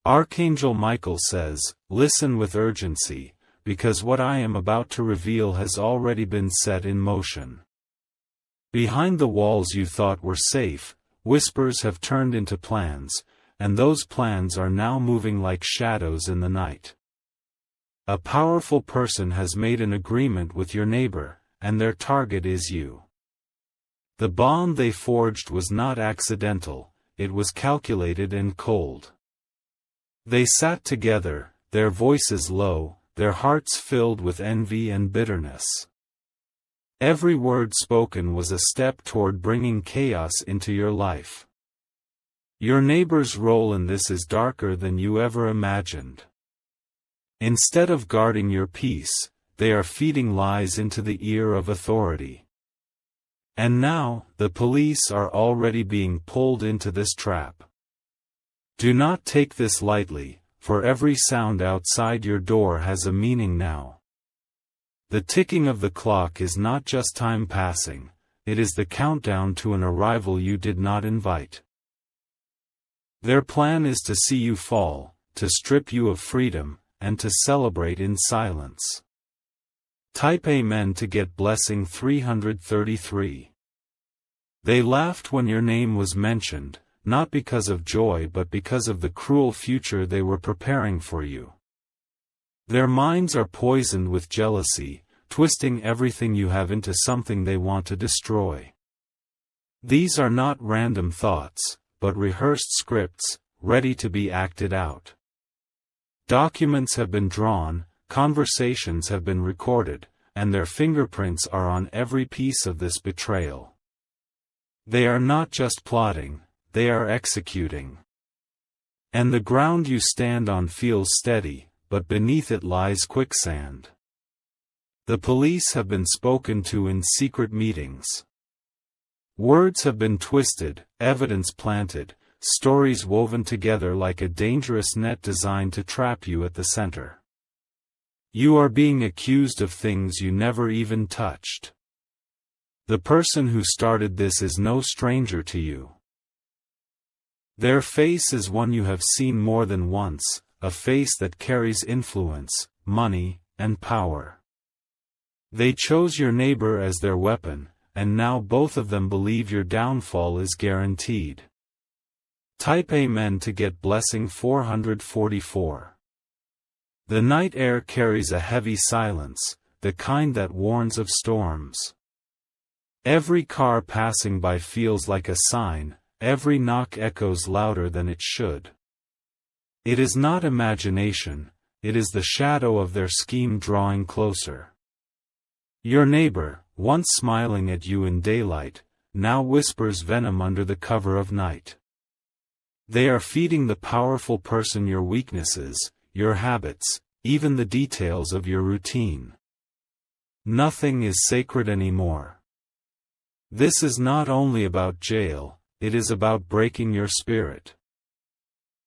Archangel Michael says, "Listen with urgency, because what I am about to reveal has already been set in motion." Behind the walls you thought were safe, whispers have turned into plans, and those plans are now moving like shadows in the night. A powerful person has made an agreement with your neighbor, and their target is you. The bond they forged was not accidental, it was calculated and cold. They sat together, their voices low, their hearts filled with envy and bitterness. Every word spoken was a step toward bringing chaos into your life. Your neighbor's role in this is darker than you ever imagined. Instead of guarding your peace, they are feeding lies into the ear of authority. And now, the police are already being pulled into this trap. Do not take this lightly, for every sound outside your door has a meaning now. The ticking of the clock is not just time passing, it is the countdown to an arrival you did not invite. Their plan is to see you fall, to strip you of freedom, and to celebrate in silence. Type Amen to get blessing 333. They laughed when your name was mentioned, not because of joy but because of the cruel future they were preparing for you. Their minds are poisoned with jealousy, twisting everything you have into something they want to destroy. These are not random thoughts, but rehearsed scripts, ready to be acted out. Documents have been drawn, conversations have been recorded, and their fingerprints are on every piece of this betrayal. They are not just plotting, they are executing. And the ground you stand on feels steady, but beneath it lies quicksand. The police have been spoken to in secret meetings. Words have been twisted, evidence planted, stories woven together like a dangerous net designed to trap you at the center. You are being accused of things you never even touched. The person who started this is no stranger to you. Their face is one you have seen more than once, a face that carries influence, money, and power. They chose your neighbor as their weapon, and now both of them believe your downfall is guaranteed. Type Amen to get blessing 444. The night air carries a heavy silence, the kind that warns of storms. Every car passing by feels like a sign, every knock echoes louder than it should. It is not imagination, it is the shadow of their scheme drawing closer. Your neighbor, once smiling at you in daylight, now whispers venom under the cover of night. They are feeding the powerful person your weaknesses, your habits, even the details of your routine. Nothing is sacred anymore. This is not only about jail, it is about breaking your spirit.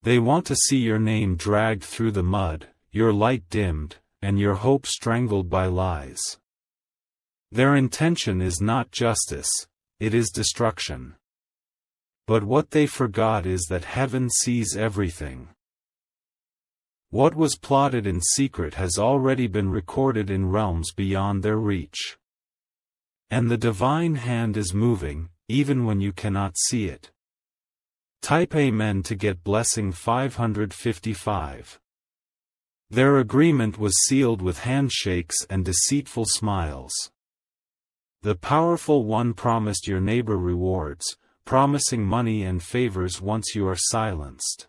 They want to see your name dragged through the mud, your light dimmed, and your hope strangled by lies. Their intention is not justice, it is destruction. But what they forgot is that heaven sees everything. What was plotted in secret has already been recorded in realms beyond their reach. And the divine hand is moving, even when you cannot see it. Type Amen to get blessing 555. Their agreement was sealed with handshakes and deceitful smiles. The powerful one promised your neighbor rewards, promising money and favors once you are silenced.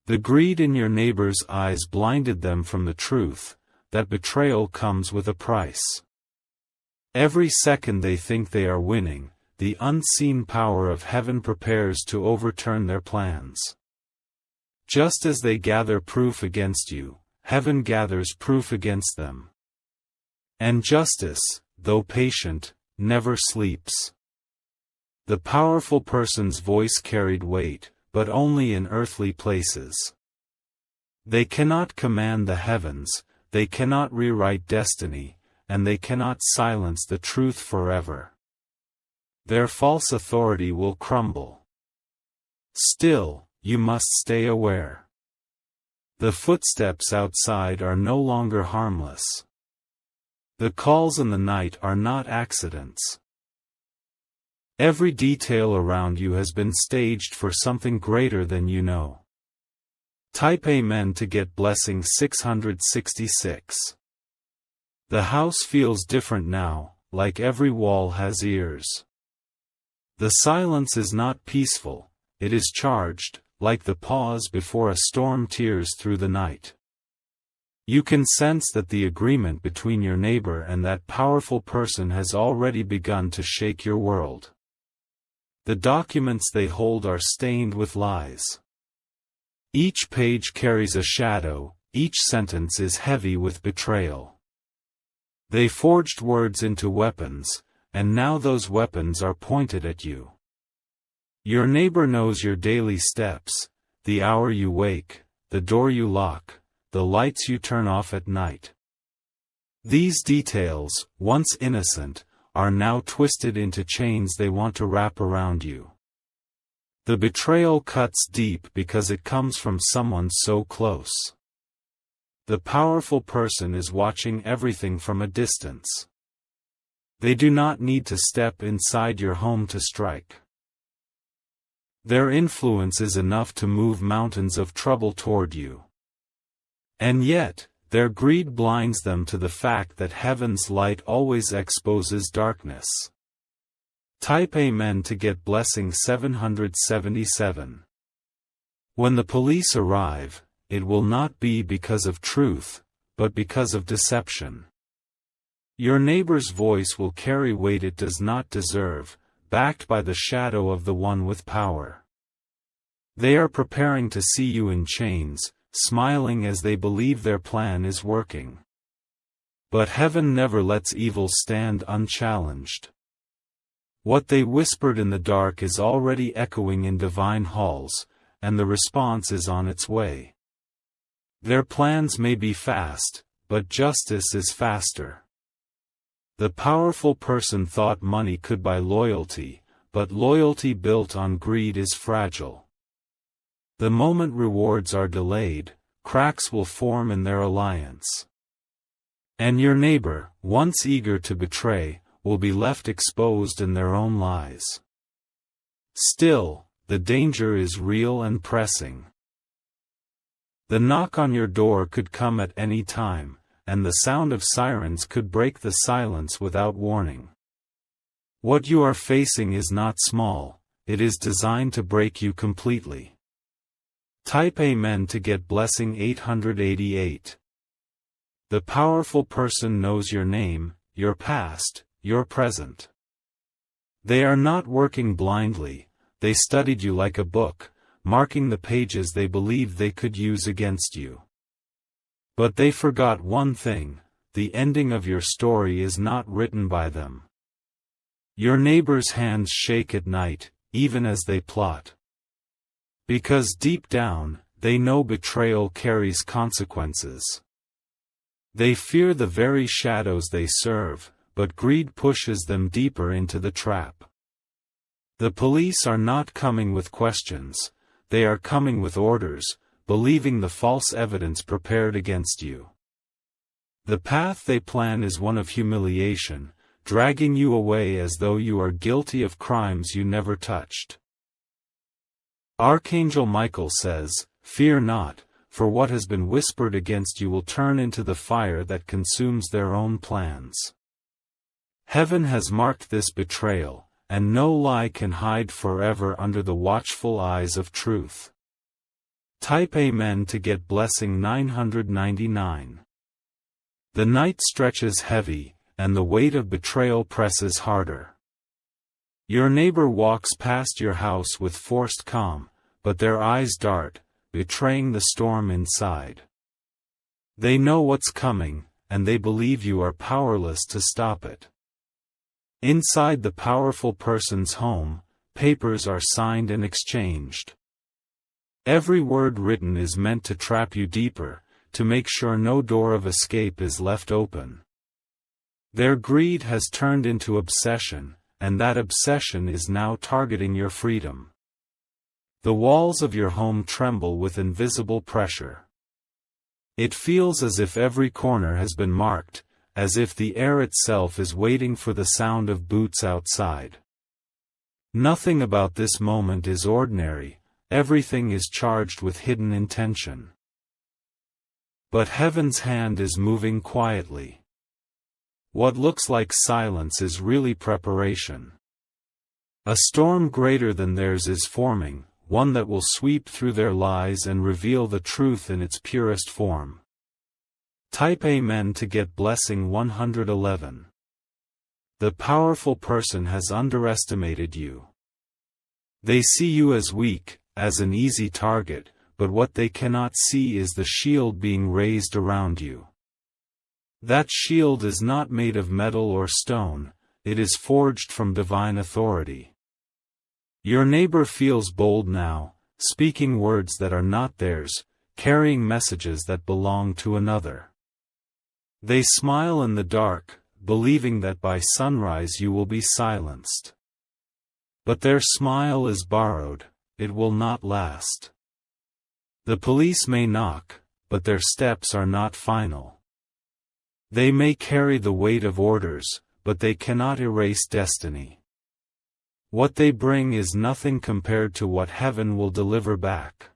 The greed in your neighbor's eyes blinded them from the truth, that betrayal comes with a price. Every second they think they are winning, the unseen power of heaven prepares to overturn their plans. Just as they gather proof against you, heaven gathers proof against them. And justice, though patient, never sleeps. The powerful person's voice carried weight, but only in earthly places. They cannot command the heavens, they cannot rewrite destiny, and they cannot silence the truth forever. Their false authority will crumble. Still, you must stay aware. The footsteps outside are no longer harmless. The calls in the night are not accidents. Every detail around you has been staged for something greater than you know. Type Amen to get blessing 666. The house feels different now, like every wall has ears. The silence is not peaceful, it is charged, like the pause before a storm tears through the night. You can sense that the agreement between your neighbor and that powerful person has already begun to shake your world. The documents they hold are stained with lies. Each page carries a shadow, each sentence is heavy with betrayal. They forged words into weapons, and now those weapons are pointed at you. Your neighbor knows your daily steps, the hour you wake, the door you lock, the lights you turn off at night. These details, once innocent, are now twisted into chains they want to wrap around you. The betrayal cuts deep because it comes from someone so close. The powerful person is watching everything from a distance. They do not need to step inside your home to strike. Their influence is enough to move mountains of trouble toward you. And yet, their greed blinds them to the fact that heaven's light always exposes darkness. Type Amen to get blessing 777. When the police arrive, it will not be because of truth, but because of deception. Your neighbor's voice will carry weight it does not deserve, backed by the shadow of the one with power. They are preparing to see you in chains, smiling as they believe their plan is working. But heaven never lets evil stand unchallenged. What they whispered in the dark is already echoing in divine halls, and the response is on its way. Their plans may be fast, but justice is faster. The powerful person thought money could buy loyalty, but loyalty built on greed is fragile. The moment rewards are delayed, cracks will form in their alliance. And your neighbor, once eager to betray, will be left exposed in their own lies. Still, the danger is real and pressing. The knock on your door could come at any time, and the sound of sirens could break the silence without warning. What you are facing is not small, it is designed to break you completely. Type Amen to get blessing 888. The powerful person knows your name, your past, your present. They are not working blindly, they studied you like a book, marking the pages they believed they could use against you. But they forgot one thing: the ending of your story is not written by them. Your neighbor's hands shake at night, even as they plot. Because deep down, they know betrayal carries consequences. They fear the very shadows they serve, but greed pushes them deeper into the trap. The police are not coming with questions, they are coming with orders, believing the false evidence prepared against you. The path they plan is one of humiliation, dragging you away as though you are guilty of crimes you never touched. Archangel Michael says, "Fear not, for what has been whispered against you will turn into the fire that consumes their own plans." Heaven has marked this betrayal, and no lie can hide forever under the watchful eyes of truth. Type Amen to get blessing 999. The night stretches heavy, and the weight of betrayal presses harder. Your neighbor walks past your house with forced calm, but their eyes dart, betraying the storm inside. They know what's coming, and they believe you are powerless to stop it. Inside the powerful person's home, papers are signed and exchanged. Every word written is meant to trap you deeper, to make sure no door of escape is left open. Their greed has turned into obsession, and that obsession is now targeting your freedom. The walls of your home tremble with invisible pressure. It feels as if every corner has been marked, as if the air itself is waiting for the sound of boots outside. Nothing about this moment is ordinary, everything is charged with hidden intention. But heaven's hand is moving quietly. What looks like silence is really preparation. A storm greater than theirs is forming, one that will sweep through their lies and reveal the truth in its purest form. Type Amen to get blessing 111. The powerful person has underestimated you. They see you as weak, as an easy target, but what they cannot see is the shield being raised around you. That shield is not made of metal or stone, it is forged from divine authority. Your neighbor feels bold now, speaking words that are not theirs, carrying messages that belong to another. They smile in the dark, believing that by sunrise you will be silenced. But their smile is borrowed, it will not last. The police may knock, but their steps are not final. They may carry the weight of orders, but they cannot erase destiny. What they bring is nothing compared to what heaven will deliver back.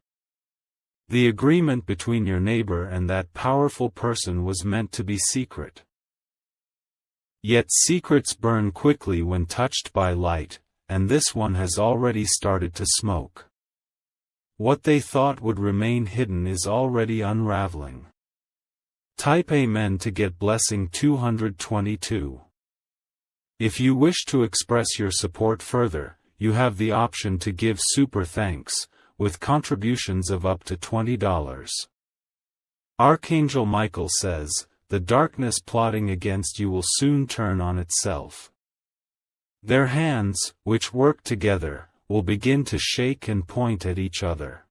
The agreement between your neighbor and that powerful person was meant to be secret. Yet secrets burn quickly when touched by light, and this one has already started to smoke. What they thought would remain hidden is already unraveling. Type Amen to get blessing 222. If you wish to express your support further, you have the option to give super thanks, with contributions of up to $20. Archangel Michael says, the darkness plotting against you will soon turn on itself. Their hands, which work together, will begin to shake and point at each other.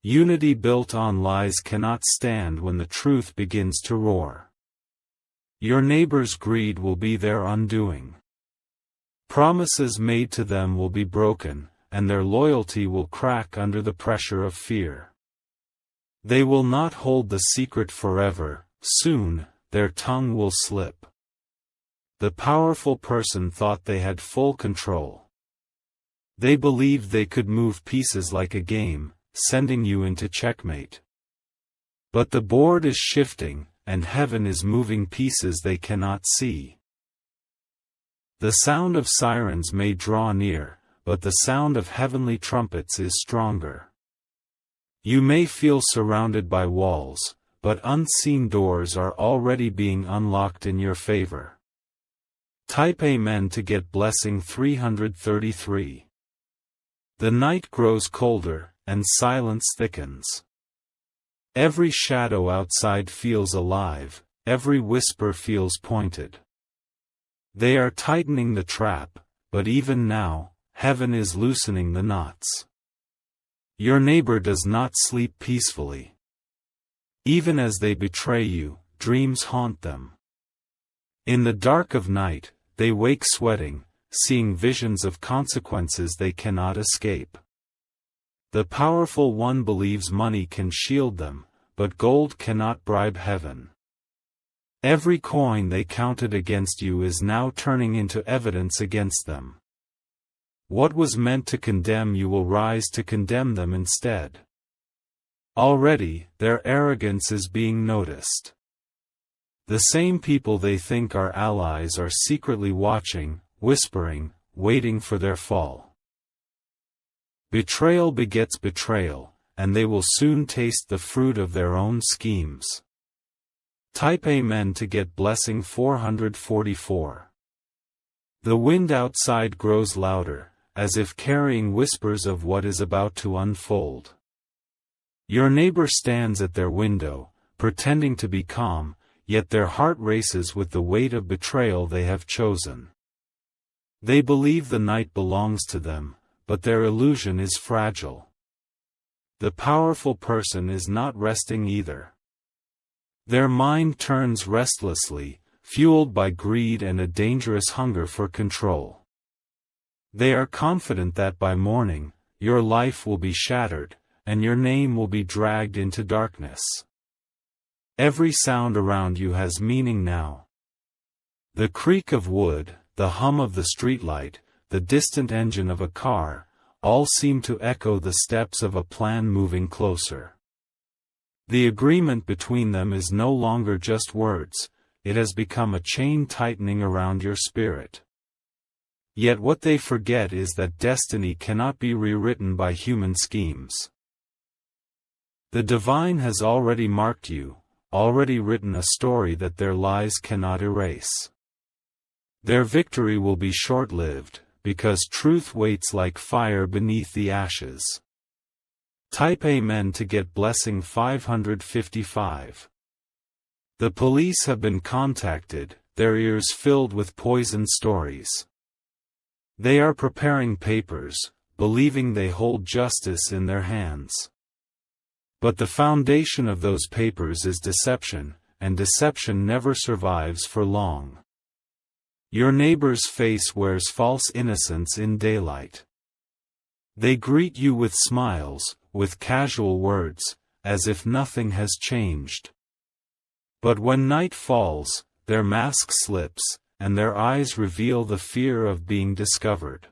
Unity built on lies cannot stand when the truth begins to roar. Your neighbor's greed will be their undoing. Promises made to them will be broken, and their loyalty will crack under the pressure of fear. They will not hold the secret forever, soon, their tongue will slip. The powerful person thought they had full control. They believed they could move pieces like a game, sending you into checkmate. But the board is shifting, and heaven is moving pieces they cannot see. The sound of sirens may draw near, but the sound of heavenly trumpets is stronger. You may feel surrounded by walls, but unseen doors are already being unlocked in your favor. Type Amen to get blessing 333. The night grows colder, and silence thickens. Every shadow outside feels alive, every whisper feels pointed. They are tightening the trap, but even now, heaven is loosening the knots. Your neighbor does not sleep peacefully. Even as they betray you, dreams haunt them. In the dark of night, they wake sweating, seeing visions of consequences they cannot escape. The powerful one believes money can shield them, but gold cannot bribe heaven. Every coin they counted against you is now turning into evidence against them. What was meant to condemn you will rise to condemn them instead. Already, their arrogance is being noticed. The same people they think are allies are secretly watching, whispering, waiting for their fall. Betrayal begets betrayal, and they will soon taste the fruit of their own schemes. Type Amen to get blessing 444. The wind outside grows louder, as if carrying whispers of what is about to unfold. Your neighbor stands at their window, pretending to be calm, yet their heart races with the weight of betrayal they have chosen. They believe the night belongs to them, but their illusion is fragile. The powerful person is not resting either. Their mind turns restlessly, fueled by greed and a dangerous hunger for control. They are confident that by morning, your life will be shattered, and your name will be dragged into darkness. Every sound around you has meaning now. The creak of wood, the hum of the streetlight, the distant engine of a car, all seem to echo the steps of a plan moving closer. The agreement between them is no longer just words, it has become a chain tightening around your spirit. Yet what they forget is that destiny cannot be rewritten by human schemes. The divine has already marked you, already written a story that their lies cannot erase. Their victory will be short-lived, because truth waits like fire beneath the ashes. Type Amen to get blessing 555. The police have been contacted, their ears filled with poisoned stories. They are preparing papers, believing they hold justice in their hands. But the foundation of those papers is deception, and deception never survives for long. Your neighbor's face wears false innocence in daylight. They greet you with smiles, with casual words, as if nothing has changed. But when night falls, their mask slips, and their eyes reveal the fear of being discovered.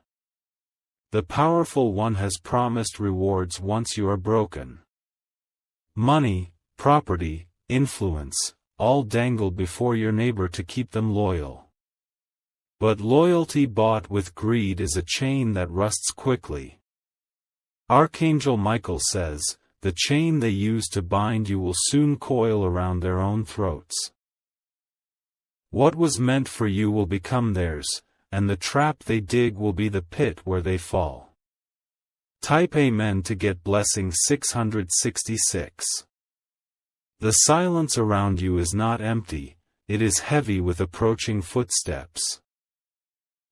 The powerful one has promised rewards once you are broken. Money, property, influence, all dangle before your neighbor to keep them loyal. But loyalty bought with greed is a chain that rusts quickly. Archangel Michael says, the chain they use to bind you will soon coil around their own throats. What was meant for you will become theirs, and the trap they dig will be the pit where they fall. Type Amen to get blessing 666. The silence around you is not empty, it is heavy with approaching footsteps.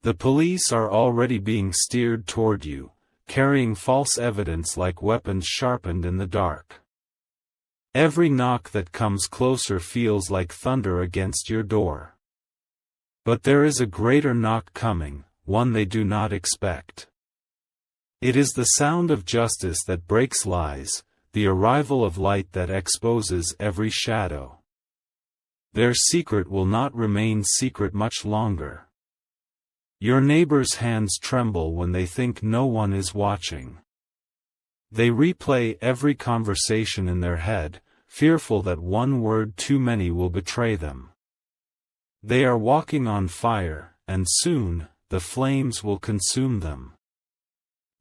The police are already being steered toward you, carrying false evidence like weapons sharpened in the dark. Every knock that comes closer feels like thunder against your door. But there is a greater knock coming, one they do not expect. It is the sound of justice that breaks lies, the arrival of light that exposes every shadow. Their secret will not remain secret much longer. Your neighbor's hands tremble when they think no one is watching. They replay every conversation in their head, fearful that one word too many will betray them. They are walking on fire, and soon, the flames will consume them.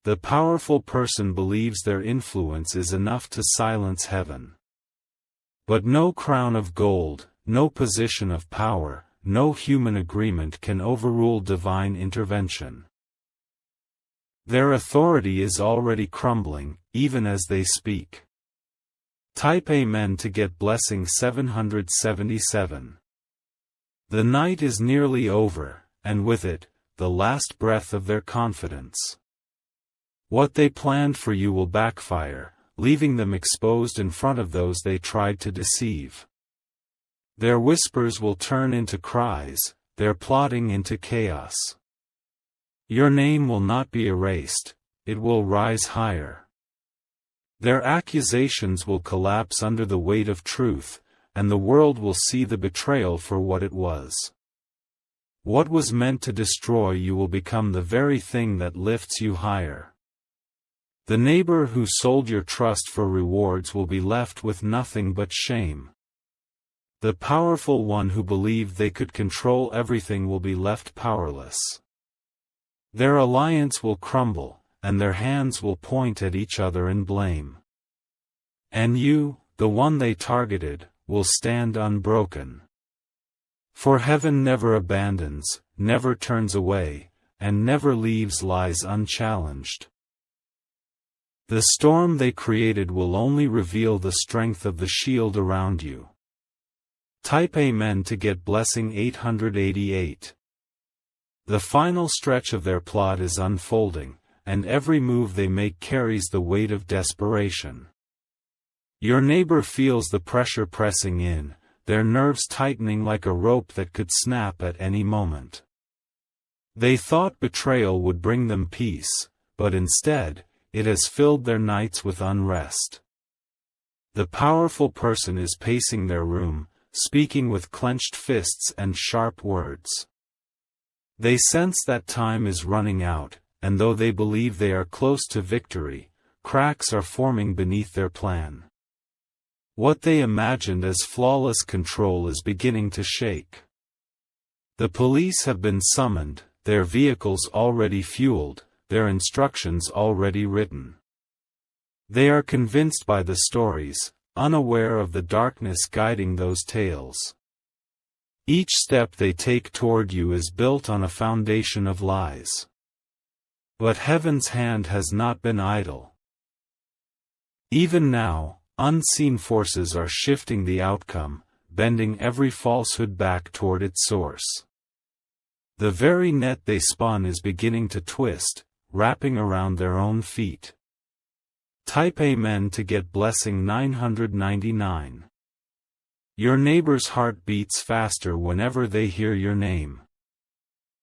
The powerful person believes their influence is enough to silence heaven. But no crown of gold, no position of power, no human agreement can overrule divine intervention. Their authority is already crumbling, even as they speak. Type Amen to get blessing 777. The night is nearly over, and with it, the last breath of their confidence. What they planned for you will backfire, leaving them exposed in front of those they tried to deceive. Their whispers will turn into cries, their plotting into chaos. Your name will not be erased, it will rise higher. Their accusations will collapse under the weight of truth, and the world will see the betrayal for what it was. What was meant to destroy you will become the very thing that lifts you higher. The neighbor who sold your trust for rewards will be left with nothing but shame. The powerful one who believed they could control everything will be left powerless. Their alliance will crumble, and their hands will point at each other in blame. And you, the one they targeted, will stand unbroken. For heaven never abandons, never turns away, and never leaves lies unchallenged. The storm they created will only reveal the strength of the shield around you. Type Amen to get blessing 888. The final stretch of their plot is unfolding, and every move they make carries the weight of desperation. Your neighbor feels the pressure pressing in, their nerves tightening like a rope that could snap at any moment. They thought betrayal would bring them peace, but instead, it has filled their nights with unrest. The powerful person is pacing their room, speaking with clenched fists and sharp words. They sense that time is running out, and though they believe they are close to victory, cracks are forming beneath their plan. What they imagined as flawless control is beginning to shake. The police have been summoned, their vehicles already fueled, their instructions already written. They are convinced by the stories, unaware of the darkness guiding those tales. Each step they take toward you is built on a foundation of lies. But heaven's hand has not been idle. Even now, unseen forces are shifting the outcome, bending every falsehood back toward its source. The very net they spun is beginning to twist, wrapping around their own feet. Type Amen to get blessing 999. Your neighbor's heart beats faster whenever they hear your name.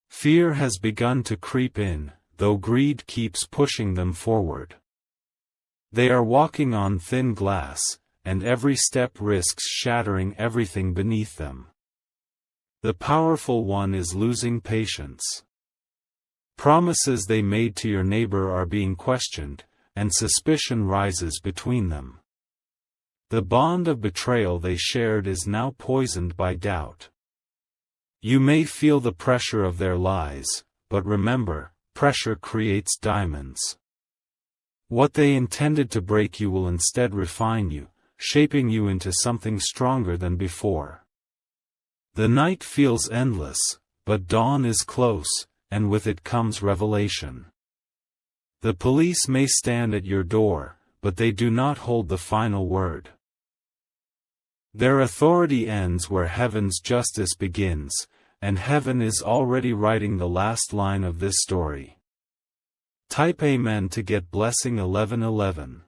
Fear has begun to creep in, though greed keeps pushing them forward. They are walking on thin glass, and every step risks shattering everything beneath them. The powerful one is losing patience. Promises they made to your neighbor are being questioned, and suspicion rises between them. The bond of betrayal they shared is now poisoned by doubt. You may feel the pressure of their lies, but remember, pressure creates diamonds. What they intended to break you will instead refine you, shaping you into something stronger than before. The night feels endless, but dawn is close, and with it comes revelation. The police may stand at your door, but they do not hold the final word. Their authority ends where heaven's justice begins, and heaven is already writing the last line of this story. Type Amen to get blessing 1111.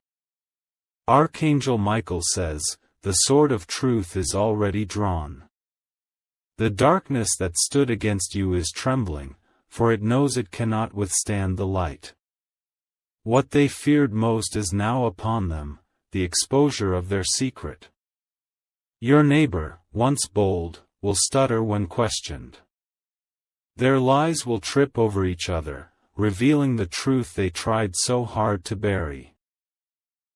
Archangel Michael says, the sword of truth is already drawn. The darkness that stood against you is trembling, for it knows it cannot withstand the light. What they feared most is now upon them, the exposure of their secret. Your neighbor, once bold, will stutter when questioned. Their lies will trip over each other, revealing the truth they tried so hard to bury.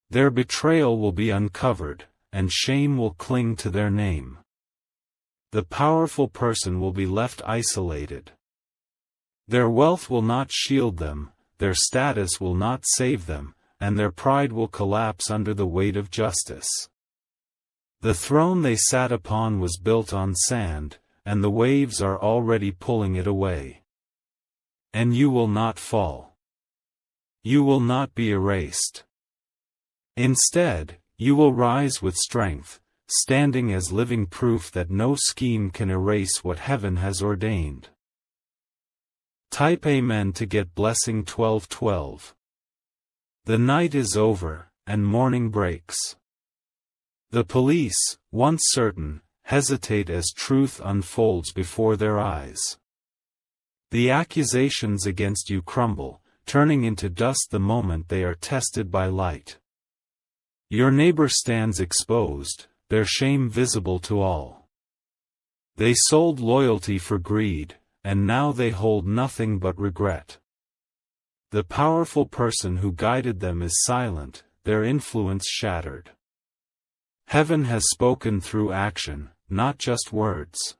Their betrayal will be uncovered, and shame will cling to their name. The powerful person will be left isolated. Their wealth will not shield them, their status will not save them, and their pride will collapse under the weight of justice. The throne they sat upon was built on sand, and the waves are already pulling it away. And you will not fall. You will not be erased. Instead, you will rise with strength, standing as living proof that no scheme can erase what heaven has ordained. Type Amen to get blessing 1212. The night is over, and morning breaks. The police, once certain, hesitate as truth unfolds before their eyes. The accusations against you crumble, turning into dust the moment they are tested by light. Your neighbor stands exposed, their shame visible to all. They sold loyalty for greed, and now they hold nothing but regret. The powerful person who guided them is silent, their influence shattered. Heaven has spoken through action, not just words.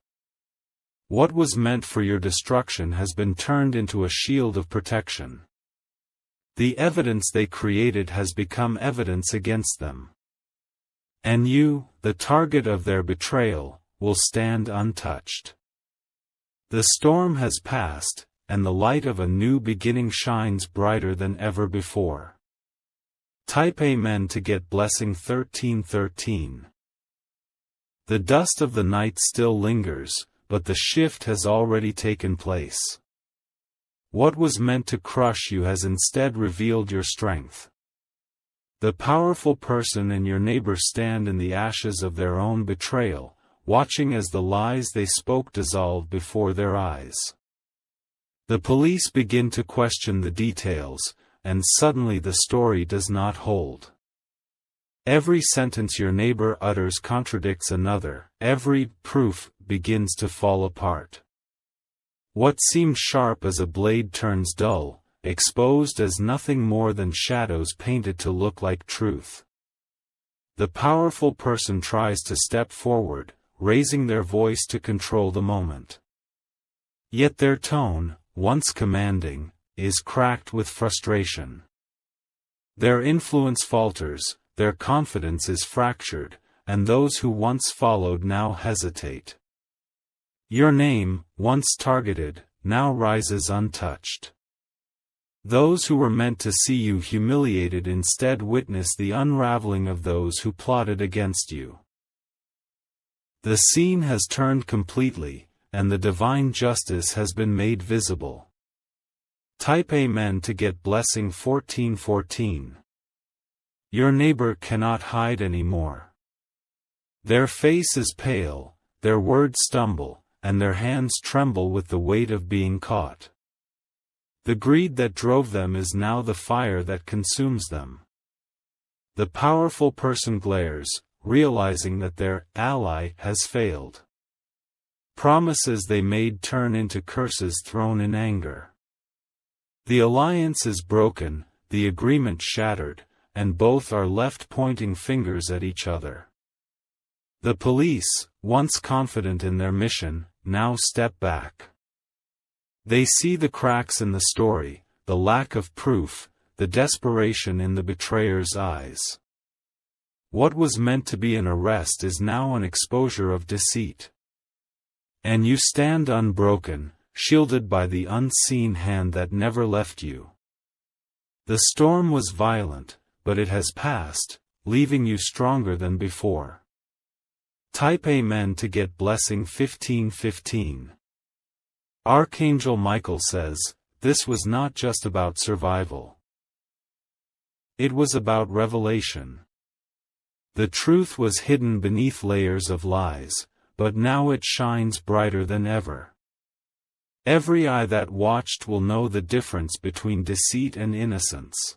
What was meant for your destruction has been turned into a shield of protection. The evidence they created has become evidence against them. And you, the target of their betrayal, will stand untouched. The storm has passed, and the light of a new beginning shines brighter than ever before. Type Amen to get blessing 1313. The dust of the night still lingers, but the shift has already taken place. What was meant to crush you has instead revealed your strength. The powerful person and your neighbor stand in the ashes of their own betrayal, watching as the lies they spoke dissolve before their eyes. The police begin to question the details, and suddenly the story does not hold. Every sentence your neighbor utters contradicts another. Every proof begins to fall apart. What seemed sharp as a blade turns dull, exposed as nothing more than shadows painted to look like truth. The powerful person tries to step forward, raising their voice to control the moment. Yet their tone, once commanding, is cracked with frustration. Their influence falters, their confidence is fractured, and those who once followed now hesitate. Your name, once targeted, now rises untouched. Those who were meant to see you humiliated instead witness the unraveling of those who plotted against you. The scene has turned completely, and the divine justice has been made visible. Type Amen to get blessing 1414. Your neighbor cannot hide anymore. Their face is pale, their words stumble, and their hands tremble with the weight of being caught. The greed that drove them is now the fire that consumes them. The powerful person glares, realizing that their ally has failed. Promises they made turn into curses thrown in anger. The alliance is broken, the agreement shattered, and both are left pointing fingers at each other. The police, once confident in their mission, now step back. They see the cracks in the story, the lack of proof, the desperation in the betrayer's eyes. What was meant to be an arrest is now an exposure of deceit. And you stand unbroken, shielded by the unseen hand that never left you. The storm was violent, but it has passed, leaving you stronger than before. Type Amen to get blessing 1515. Archangel Michael says, this was not just about survival. It was about revelation. The truth was hidden beneath layers of lies, but now it shines brighter than ever. Every eye that watched will know the difference between deceit and innocence.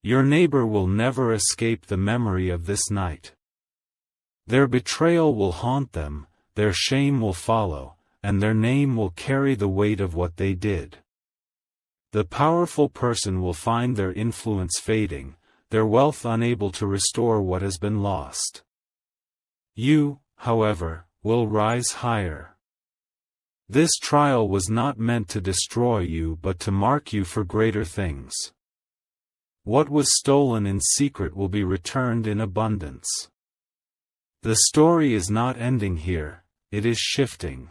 Your neighbor will never escape the memory of this night. Their betrayal will haunt them, their shame will follow, and their name will carry the weight of what they did. The powerful person will find their influence fading, their wealth unable to restore what has been lost. You, however, will rise higher. This trial was not meant to destroy you but to mark you for greater things. What was stolen in secret will be returned in abundance. The story is not ending here, it is shifting.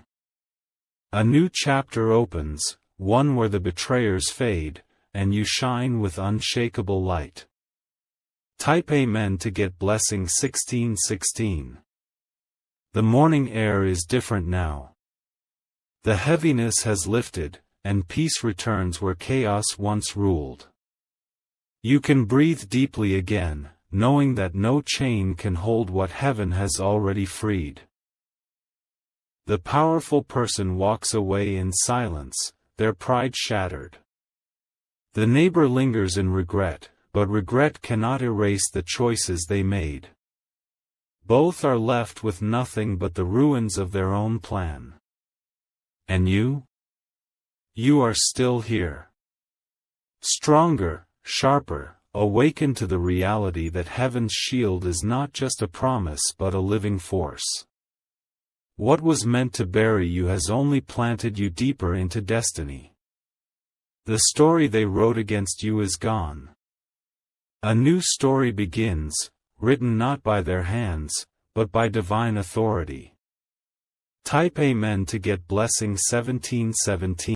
A new chapter opens, one where the betrayers fade, and you shine with unshakable light. Type Amen to get blessing 1616. The morning air is different now. The heaviness has lifted, and peace returns where chaos once ruled. You can breathe deeply again, knowing that no chain can hold what heaven has already freed. The powerful person walks away in silence, their pride shattered. The neighbor lingers in regret, but regret cannot erase the choices they made. Both are left with nothing but the ruins of their own plan. And you? You are still here. Stronger, sharper, awakened to the reality that heaven's shield is not just a promise but a living force. What was meant to bury you has only planted you deeper into destiny. The story they wrote against you is gone. A new story begins, written not by their hands, but by divine authority. Type Amen to get blessing 1717.